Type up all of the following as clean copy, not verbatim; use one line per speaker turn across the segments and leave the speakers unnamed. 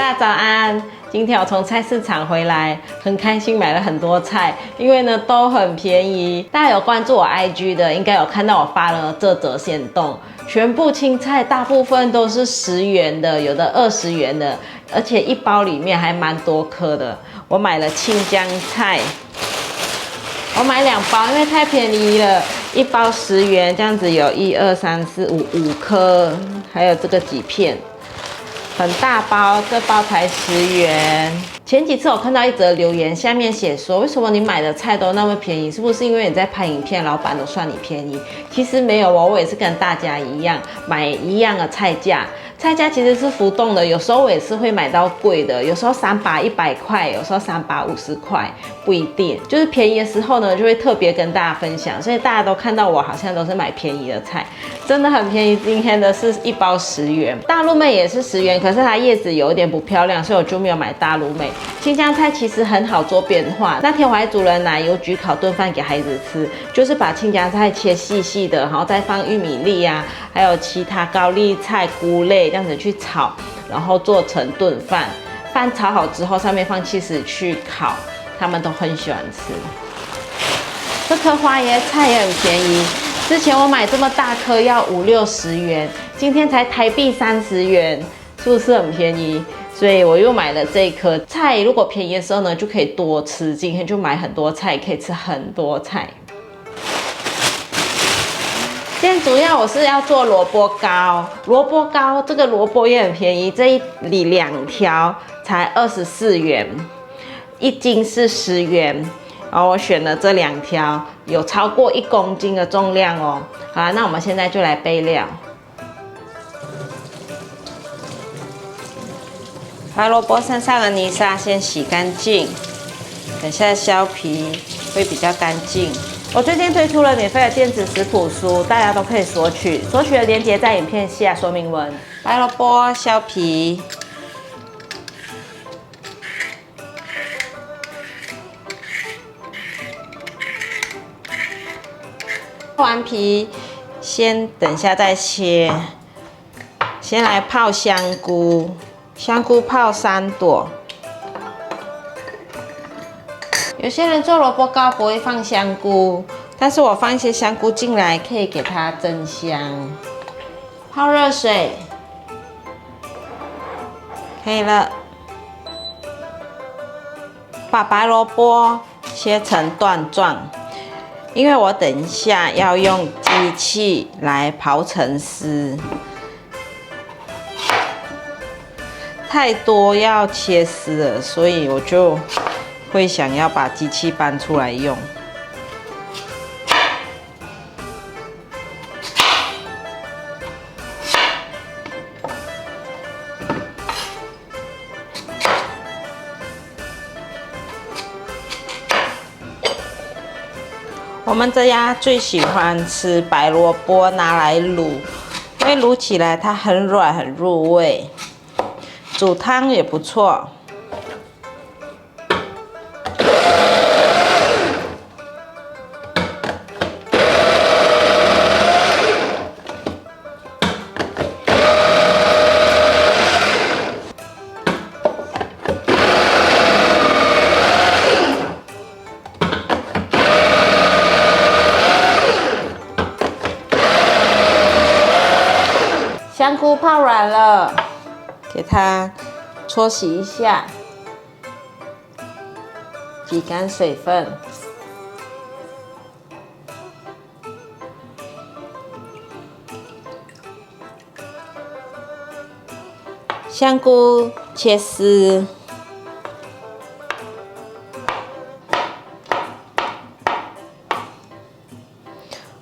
家早安！今天我从菜市场回来，很开心买了很多菜，因为呢都很便宜。大家有关注我 IG 的，应该有看到我发了这则限动，全部青菜大部分都是10元的，有的20元的，而且一包里面还蛮多颗的。我买了青江菜，我买2包，因为太便宜了，一包10元，这样子有1、2、3、4、5颗，还有这个几片。很大包，这包才10元。前几次我看到一则留言，下面写说，为什么你买的菜都那么便宜？是不是因为你在拍影片，老板都算你便宜？其实没有哦，我也是跟大家一样，买一样的菜价。菜价其实是浮动的，有时候我也是会买到贵的，有时候3把100块，有时候3把50块，不一定。就是便宜的时候呢，就会特别跟大家分享，所以大家都看到我好像都是买便宜的菜，真的很便宜。今天的是一包10元，大陆妹也是10元，可是它叶子有点不漂亮，所以我就没有买大陆妹。青江菜其实很好做变化，那天我还煮了奶油焗烤炖饭给孩子吃，就是把青江菜切细细的，然后再放玉米粒啊，还有其他高丽菜、菇类这样子去炒，然后做成炖饭。饭炒好之后，上面放起司去烤，他们都很喜欢吃。这颗花椰菜也很便宜，之前我买这么大颗要50、60元，今天才台币30元，是不是很便宜？所以我又买了这一颗菜。如果便宜的时候呢，就可以多吃。今天就买很多菜，可以吃很多菜。今天主要我是要做萝卜糕，这个萝卜也很便宜，这一里2条才24元，一斤是10元。然后我选了这2条，有超过1公斤的重量哦。好啦，那我们现在就来备料。白萝卜身上的泥沙先洗干净，等下削皮会比较干净。我最近推出了免费的电子食谱书，大家都可以索取，索取的链接在影片下说明文。白萝卜削皮，剥完皮，先等下再切。先来泡香菇，香菇泡3朵。有些人做萝卜糕不会放香菇，但是我放一些香菇进来，可以给它增香。泡热水，可以了。把白萝卜切成段状，因为我等一下要用机器来刨成丝，太多要切丝了，所以我就会想要把机器搬出来用。我们这家最喜欢吃白萝卜拿来卤，因为卤起来它很软很入味，煮汤也不错。香菇泡软了，给它搓洗一下，挤干水分。香菇切丝，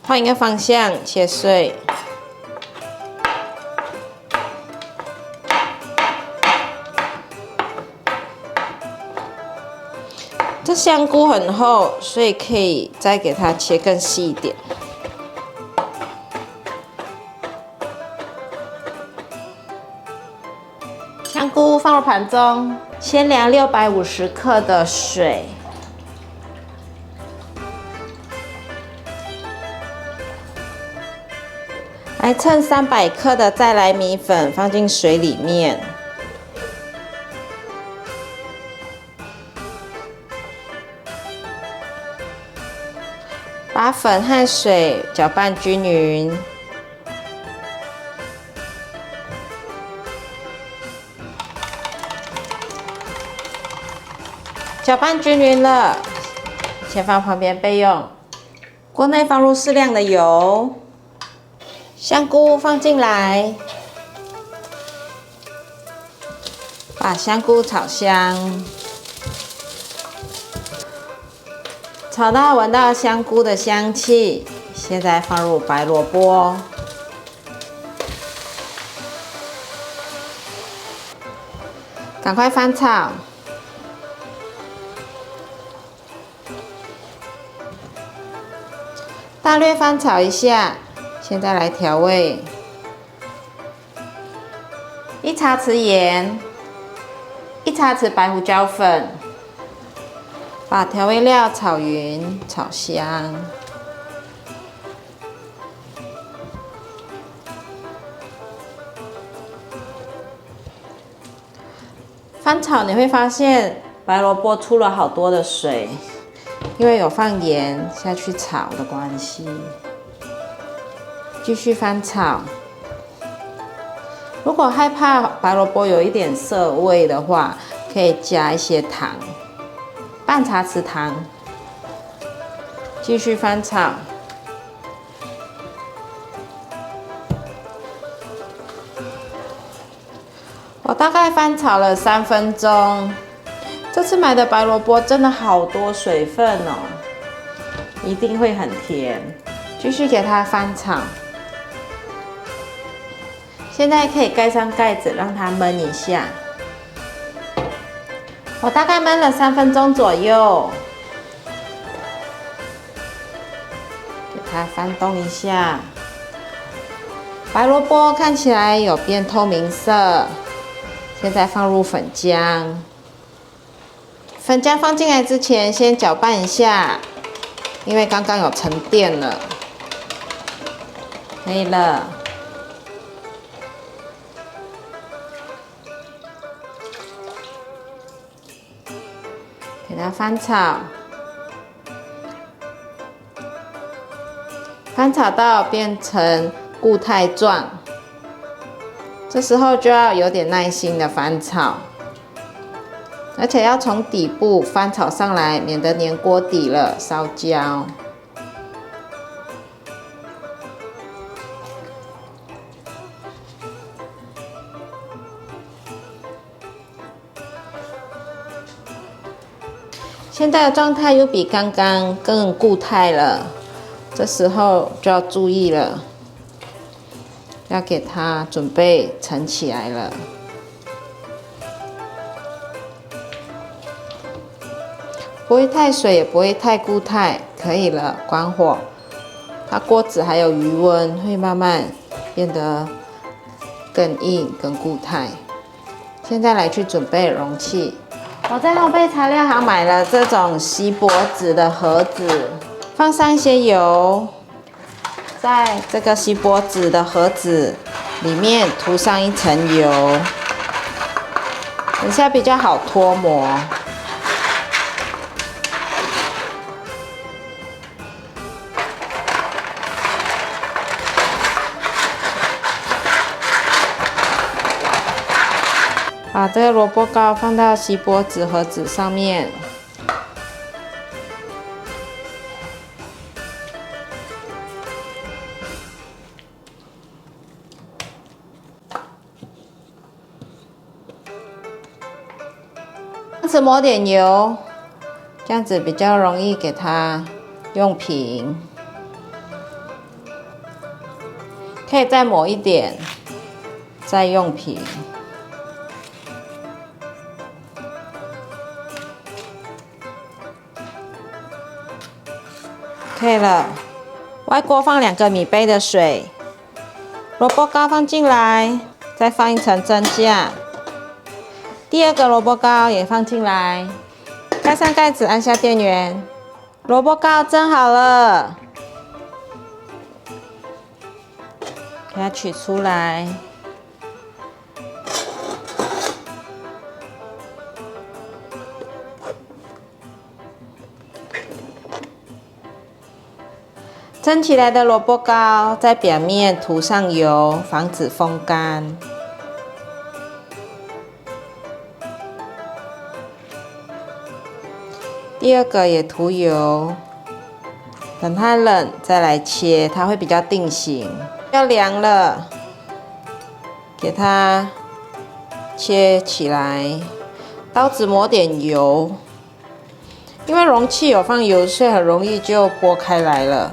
换一个方向切碎。这香菇很厚，所以可以再给它切更细一点。香菇放入盘中，先量650克的水，来称300克的再来米粉放进水里面。把粉和水搅拌均匀。搅拌均匀了，先放旁边备用。锅内放入适量的油，香菇放进来，把香菇炒香，炒到闻到香菇的香气，现在放入白萝卜，赶快翻炒。大略翻炒一下，现在来调味：1茶匙盐，1茶匙白胡椒粉，把调味料炒匀、炒香。翻炒你会发现白萝卜出了好多的水。因为有放盐下去炒的关系，继续翻炒。如果害怕白萝卜有一点涩味的话，可以加一些糖，半茶匙糖。继续翻炒。我大概翻炒了3分钟。这次买的白萝卜真的好多水分哦，一定会很甜。继续给它翻炒，现在可以盖上盖子，让它焖一下。我大概焖了3分钟左右，给它翻动一下。白萝卜看起来有变透明色，现在放入粉浆。粉浆放进来之前，先搅拌一下，因为刚刚有沉淀了。可以了，给它翻炒，翻炒到变成固态状，这时候就要有点耐心的翻炒。而且要从底部翻炒上来，免得粘锅底了，烧焦。现在的状态又比刚刚更固态了，这时候就要注意了，要给它准备盛起来了。不会太水，也不会太固态，可以了，关火。它锅子还有余温，会慢慢变得更硬、更固态。现在来去准备容器。我在烘焙材料行买了这种锡箔纸的盒子，放上一些油，在这个锡箔纸的盒子里面涂上一层油，等下比较好脱模。把这个萝卜糕放到锡箔纸盒子上面，只抹点油，这样子比较容易给它用平。可以再抹一点，再用平。可以了，外锅放2个米杯的水，萝卜糕放进来，再放一层蒸架。第2个萝卜糕也放进来，盖上盖子，按下电源，萝卜糕蒸好了，给它取出来。蒸起来的萝卜糕在表面涂上油，防止风干。第二个也涂油，等它冷再来切，它会比较定型。要凉了，给它切起来，刀子抹点油，因为容器有放油，所以很容易就剥开来了。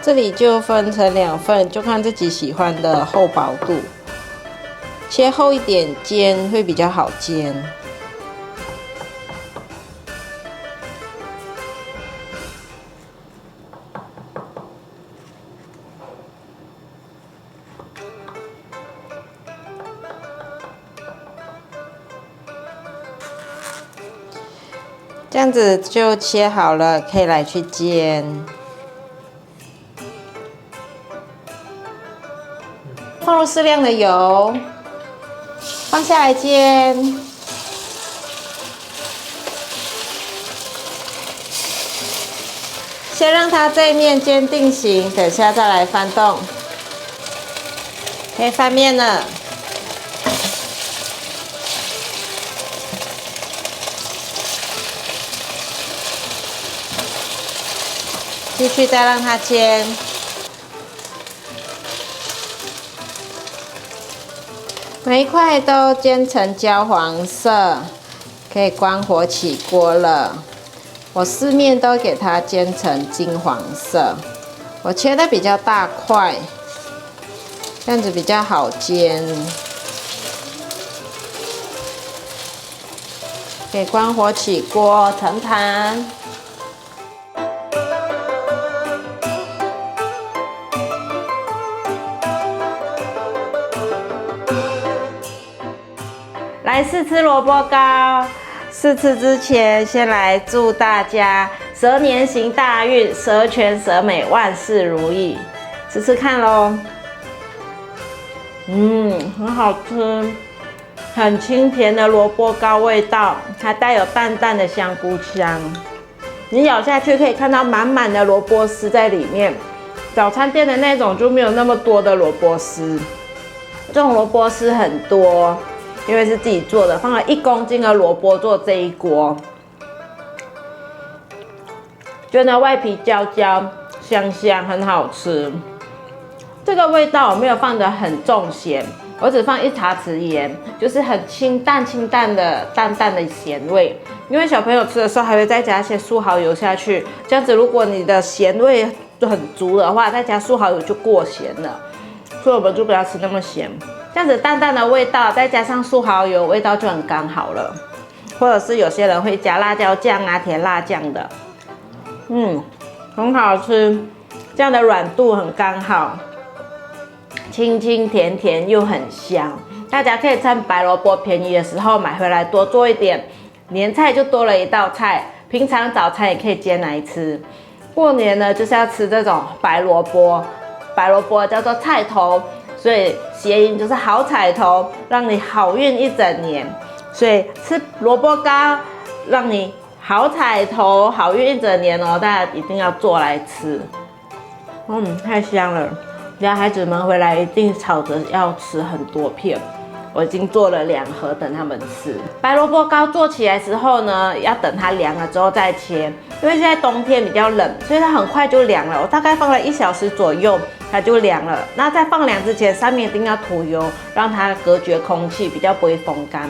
这里就分成2份，就看自己喜欢的厚薄度。切厚一点煎会比较好煎。这样子就切好了，可以来去煎。放入适量的油，放下来煎。先让它这一面煎定型，等下再来翻动。可以翻面了。继续再让它煎。每一块都煎成焦黄色，可以关火起锅了。我4面都给它煎成金黄色。我切的比较大块，这样子比较好煎。可以关火起锅，盛盘。来试吃萝卜糕，试吃之前先来祝大家蛇年行大运，蛇全蛇美，万事如意。吃吃看咯。很好吃，很清甜的萝卜糕味道，还带有淡淡的香菇香。你咬下去可以看到满满的萝卜丝在里面，早餐店的那种就没有那么多的萝卜丝，这种萝卜丝很多。因为是自己做的，放了1公斤的萝卜做这一锅，觉得外皮焦焦、香香，很好吃。这个味道我没有放得很重咸，我只放1茶匙盐，就是很清淡的淡淡的咸味。因为小朋友吃的时候还会再加一些素蚝油下去，这样子如果你的咸味很足的话，再加素蚝油就过咸了，所以我们就不要吃那么咸。这样子淡淡的味道，再加上素蚝油，味道就很刚好了。或者是有些人会加辣椒酱啊、甜辣酱的，很好吃。这样的软度很刚好，清清甜甜又很香。大家可以趁白萝卜便宜的时候买回来多做一点，年菜就多了一道菜。平常早餐也可以煎来吃。过年呢就是要吃这种白萝卜，白萝卜叫做菜头。所以谐音就是好彩头，让你好运一整年。所以吃萝卜糕，让你好彩头、好运一整年哦！大家一定要做来吃。太香了！家孩子们回来一定吵着要吃很多片。我已经做了2盒等他们吃。白萝卜糕做起来之后呢，要等它凉了之后再切，因为现在冬天比较冷，所以它很快就凉了。我大概放了1小时左右，它就凉了。那在放凉之前，上面一定要涂油，让它隔绝空气，比较不会风干。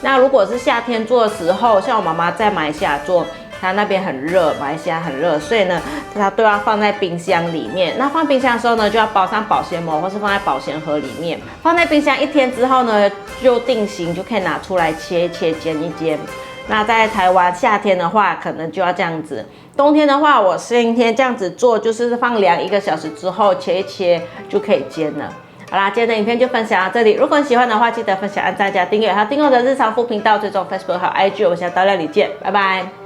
那如果是夏天做的时候，像我妈妈在马来西亚做，它那边很热，马来西亚很热，所以呢，它都要放在冰箱里面。那放冰箱的时候呢，就要包上保鲜膜，或是放在保鲜盒里面。放在冰箱1天之后呢，就定型，就可以拿出来切一切，煎一煎。那在台湾夏天的话，可能就要这样子。冬天的话，我今天这样子做，就是放凉1个小时之后切一切就可以煎了。好啦，今天的影片就分享到这里。如果你喜欢的话，记得分享、按赞、加订阅，还有订阅我的日常副频道，追踪 Facebook 和 IG。我们下次到料理见，拜拜。